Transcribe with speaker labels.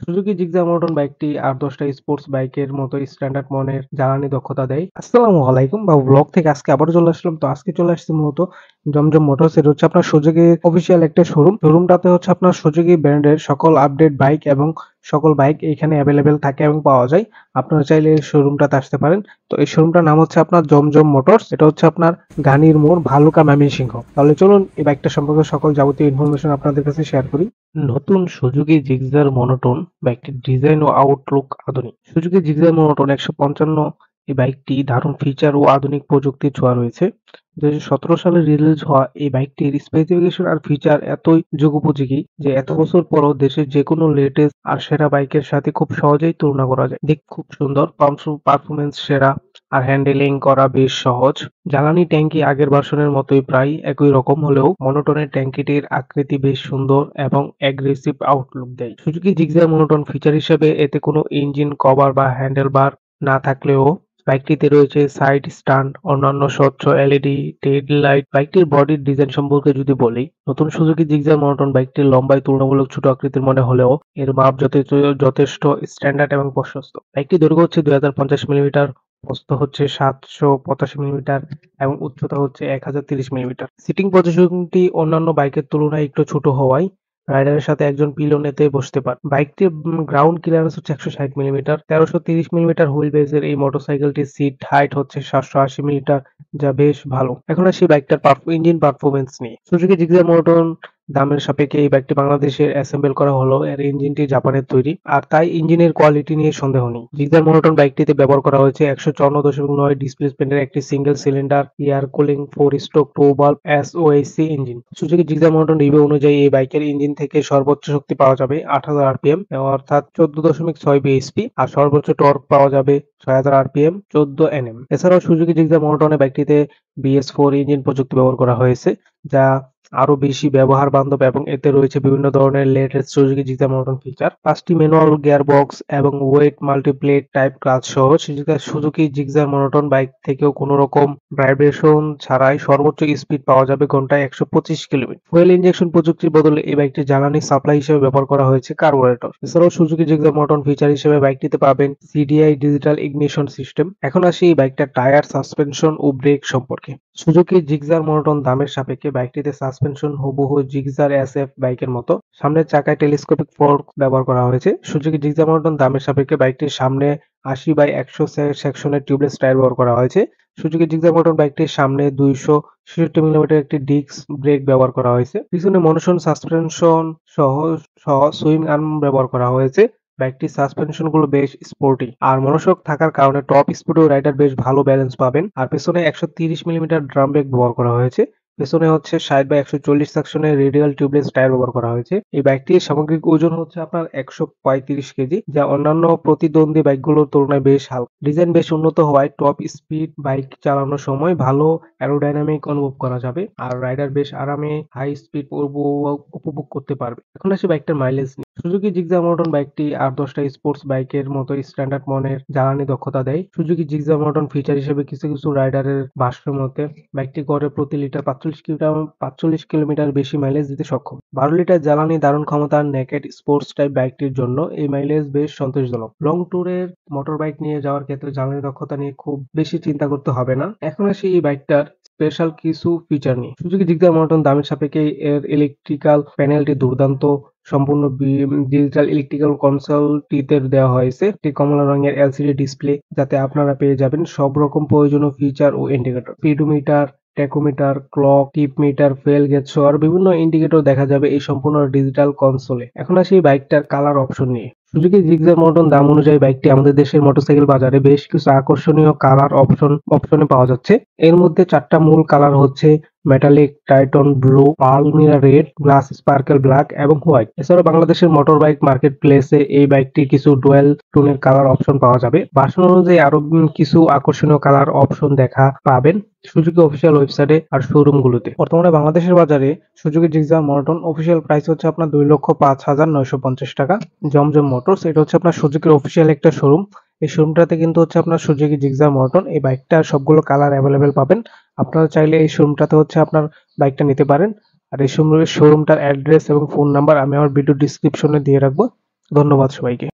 Speaker 1: Suzuki Gixxer motor বাইকটি আর ১০টা sports বাইকের মতো স্ট্যান্ডার্ড মানের জ্বালানি দক্ষতা দেয়। আসসালামু আলাইকুম বা ব্লগ থেকে আজকে আবারও চলে আসলাম। তো আজকে চলে আসছি মূলত জমজম মোটরস। এটা হচ্ছে আপনার সুজুকি অফিসিয়াল একটা শোরুম। শোরুমটাতে হচ্ছে আপনার সুজুকি ব্র্যান্ডের সকল আপডেট বাইক এবং সকল বাইক এখানে এভেলেবেল থাকে এবং পাওয়া যায়। আপনারা চাইলে এই শোরুমটাতে আসতে পারেন। তো এই শোরুমটার নাম হচ্ছে আপনার জমজম মোটরস। এটা হচ্ছে আপনার গানীর মোড়, ভালুকা, ময়মনসিংহ। তাহলে চলুন এই বাইকটা সম্পর্কে সকল যাবতীয় ইনফরমেশন আপনাদের কাছে শেয়ার করি। নতুন সুজুকি জিক্সার মনোটন বাইকটির ডিজাইন ও আউটলুক আধুনিক। সুজুকি জিক্সার মনোটন ১৫৫ এই বাইকটি দারুণ ফিচার ও আধুনিক প্রযুক্তির ছোঁয়া রয়েছে। ২০১৭ সালে রিলিজ হওয়া এই বাইকটির স্পেসিফিকেশন আর ফিচার এতই যুগোপযোগী যে এত বছর পরও দেশের যেকোনো লেটেস্ট আর সেরা বাইকের সাথে খুব সহজেই তুলনা করা যায়। দেখতে খুব সুন্দর, পারফরমেন্স সেরা, আর হ্যান্ডেলিং করা বেশ সহজ। জ্বালানি ট্যাঙ্কি আগের ভার্সনের মতোই প্রায় একই রকম হলেও মনোটনের ট্যাঙ্কিটির আকৃতি বেশ সুন্দর এবং অ্যাগ্রেসিভ আউটলুক দেয়। সুজুকি জিক্সার মনোটন ফিচার হিসেবে এতে কোনো ইঞ্জিন কভার বা হ্যান্ডেলবার না থাকলেও বাইকটিতে রয়েছে সাইড স্ট্যান্ড, অন্যান্য স্বচ্ছ এলইডি টেড লাইট। বাইকটির বডির ডিজাইন সম্পর্কে যদি বলি, নতুন সুজুকি জিক্সার মনোটন বাইকটির লম্বায় তুলনামূলক ছোট আকৃতির মনে হলেও এর মাপ যথেষ্ট স্ট্যান্ডার্ড এবং প্রশস্ত। বাইকটির দৈর্ঘ্য হচ্ছে ২০৫০ মিলিমিটার, প্রস্থ হচ্ছে ৭৮৫ মিলিমিটার এবং উচ্চতা হচ্ছে ১০৩০ মিলিমিটার। সিটিং পজিশনটি অন্যান্য বাইকের তুলনায় একটু ছোট হওয়ায় রাইডারের সাথে একজন পিলনেতে বসতে পারে। বাইকটির গ্রাউন্ড ক্লিয়ারেন্স হচ্ছে ১৬০ মিলিমিটার। ১৩৩০ মিলিমিটার হুইল বেসের এই মোটরসাইকেলটির সিট হাইট হচ্ছে ৭৮০ মিলিমিটার, যা বেশ ভালো। এখন আসি বাইকটার ইঞ্জিন পারফরমেন্স নিয়ে। সুজুকি জিক্সার মনোটন দামের সাপেক্ষে এই বাইকটি বাংলাদেশে অ্যাসেম্বল করা হলো, এর ইঞ্জিনটি জাপানের তৈরি, আর তাই ইঞ্জিনের কোয়ালিটি নিয়ে সন্দেহ নেই। জিক্সার মনোটন বাইকটিতে ব্যবহার করা হয়েছে ১৫৪.৯ ডিসপ্লেসমেন্টের একটি single cylinder air cooling 4 stroke 2 valve SOHC engine. Suzuki Gixxer monotone review অনুযায়ী এই বাইকের ইঞ্জিন থেকে সর্বোচ্চ শক্তি পাওয়া যাবে ৮০০০ আরপিএম অর্থাৎ ১৪.৬ বিএইচপি, আর সর্বোচ্চ টর্ক পাওয়া যাবে ৬০০০ আরপিএম ১৪ এনএম। এছাড়াও সুজুকি জিক্সার মনোটনে বাইকটিতে বিএস4 ইঞ্জিন প্রযুক্তি ব্যবহার করা হয়েছে, যা আরো বেশি ব্যবহার বান্ধব এবং এতে রয়েছে বিভিন্ন ধরনের latest Suzuki Gixxer monotone feature. ৫টি ম্যানুয়াল গিয়ারবক্স এবং ওয়েট মাল্টিপ্লেট টাইপ ক্লাচ সহ সুজুকি জিক্সার মনোটন বাইক থেকেও কোনো রকম ভাইব্রেশন ছাড়াই সর্বোচ্চ স্পিড পাওয়া যাবে ঘন্টায় ১২৫ কিলোমিটার। ফুয়েল ইনজেকশন প্রযুক্তির বদলে এই বাইকটি জ্বালানি সাপ্লাই হিসেবে ব্যবহার করা হয়েছে কার্বোরেটর। এছাড়াও সুজুকি জিক্সার মনোটন ফিচার হিসেবে বাইকটিতে পাবেন সিডিআই ডিজিটাল ইগনিশন সিস্টেম। এখন আসি এই বাইকটার টায়ার, সাসপেনশন ও ব্রেক সম্পর্কে। সুজুকি জিক্সার মনোটন দামের সাপেক্ষে বাইকটিতে সাসপেনশন হুবহু জিক্সার এসএফ বাইকের মতো। সামনের চাকায় টেলিস্কোপিক ফোর্ক ব্যবহার করা হয়েছে। সুজুকি জিক্সার মনোটন দামের সাপেক্ষে বাইকটির সামনে ৮০/১০০ সেকশনের টিউবলেস টায়ার ব্যবহার করা হয়েছে। সুজুকি জিক্সার মনোটন বাইকটির সামনে ২৬৬ মিলিমিটার একটি ডিস্ক ব্রেক ব্যবহার করা হয়েছে। পিছনে মনোটন সাসপেনশন সহ সহ সুইং আর্ম ব্যবহার করা হয়েছে। বাইকটির সাসপেনশন গুলো বেশ স্পোর্টি আর মনোশক থাকার কারণে টপ স্পিডেও রাইডার বেশ ভালো ব্যালেন্স পাবেন। আর পেছনে ১৩০ মিলিমিটার ড্রাম ব্রেক ব্যবহার করা হয়েছে। পেছনে হচ্ছে ৬০/১৪০ সেকশনের রেডিয়াল টিউবলেস টায়ার ব্যবহার করা হয়েছে। এই বাইকটির সামগ্রিক ওজন হচ্ছে আপনার ১৩৫ কেজি, যা অন্যান্য প্রতিদ্বন্দ্বী বাইকগুলোর তুলনায় বেশ হালকা। ডিজাইন বেশ উন্নত হওয়ায় টপ স্পিড বাইক চালানোর সময় ভালো অ্যারোডাইনামিক অনুভব করা যাবে, আর রাইডার বেশ আরামে হাই স্পিড উপভোগ করতে পারবে। এখন আসি বাইকটার মাইলেজ নিয়ে। সুজুকি জিক্সার মনোটন বাইকটি আর ১০টা স্পোর্টস বাইকের মতো স্ট্যান্ডার্ড মানের জ্বালানি দক্ষতা দেয়। সুজুকি জিক্সার মনোটন ফিচার হিসেবে কিছু রাইডারের ভাষ্য মতে বাইকটি গড়ে প্রতি লিটার ৪৫ কিলোমিটার বেশি মাইলেজ দিতে সক্ষম। ১২ লিটার জ্বালানি দারুণ ক্ষমতার নেকেড স্পোর্টস টাইপ বাইকটির জন্য এই মাইলেজ বেশ সন্তোষজনক। লং ট্যুরের মোটর বাইক নিয়ে যাওয়ার ক্ষেত্রে জ্বালানি দক্ষতা নিয়ে খুব বেশি চিন্তা করতে হবে না। এখন আসি এই বাইকটার স্পেশাল কিছু ফিচার নিয়ে। সুজুকি জিক্সার মনোটন দামের সাপেক্ষে এর ইলেকট্রিক্যাল প্যানেলটি দুর্দান্ত। সম্পূর্ণ ডিজিটাল ইলেকট্রিক্যাল কনসোলটিতে দেওয়া হয়েছে একটি কমলা রঙের এলসিডি ডিসপ্লে, যাতে আপনারা পেয়ে যাবেন সব রকম প্রয়োজনীয় ফিচার ও ইন্ডিকেটর। স্পিডোমিটার, ট্যাকোমিটার, ক্লক, টিপ মিটার, ফুয়েল গেজ সহ আর বিভিন্ন ইন্ডিকেটর দেখা যাবে এই সম্পূর্ণ ডিজিটাল কনসোলে। এখন আসি এই বাইকটার কালার অপশন নিয়ে। সুজুকি জিক্সার মনোটন দাম অনুযায়ী বাইকটি আমাদের দেশের মোটরসাইকেল বাজারে বেশ কিছু আকর্ষণীয় কালার অপশনে পাওয়া যাচ্ছে। এর মধ্যে ৪টা মূল কালার হচ্ছে metallic, Triton blue, pearl mira red, glass sparkle black এবং হোয়াইট। এছাড়াও বাংলাদেশের মোটর বাইক মার্কেট প্লেসে এই বাইকটির কিছু ডুয়েল টোনের কালার অপশন পাওয়া যাবে। ভার্সন অনুযায়ী আরো কিছু আকর্ষণীয় কালার অপশন দেখা পাবেন সুজুকি অফিসিয়াল ওয়েবসাইটে আর শোরুম গুলোতে। বর্তমানে বাংলাদেশের বাজারে Suzuki Gixxer monotone official price হচ্ছে আপনার ২,০৫,৯৫০ টাকা। জমজম মোটরস, এটা হচ্ছে আপনার সুজুকির অফিসিয়াল একটা শোরুম। এই শোরুমটাতে কিন্তু হচ্ছে আপনার সুজুকি জিক্সার মনোটন এই বাইকটার সবগুলো কালার অ্যাভেলেবেল পাবেন। আপনারা চাইলে এই শোরুমটাতে হচ্ছে আপনার বাইকটা নিতে পারেন। আর এই শোরুমটার অ্যাড্রেস এবং ফোন নাম্বার আমি আমার ভিডিও ডিসক্রিপশনে দিয়ে রাখবো। ধন্যবাদ সবাইকে।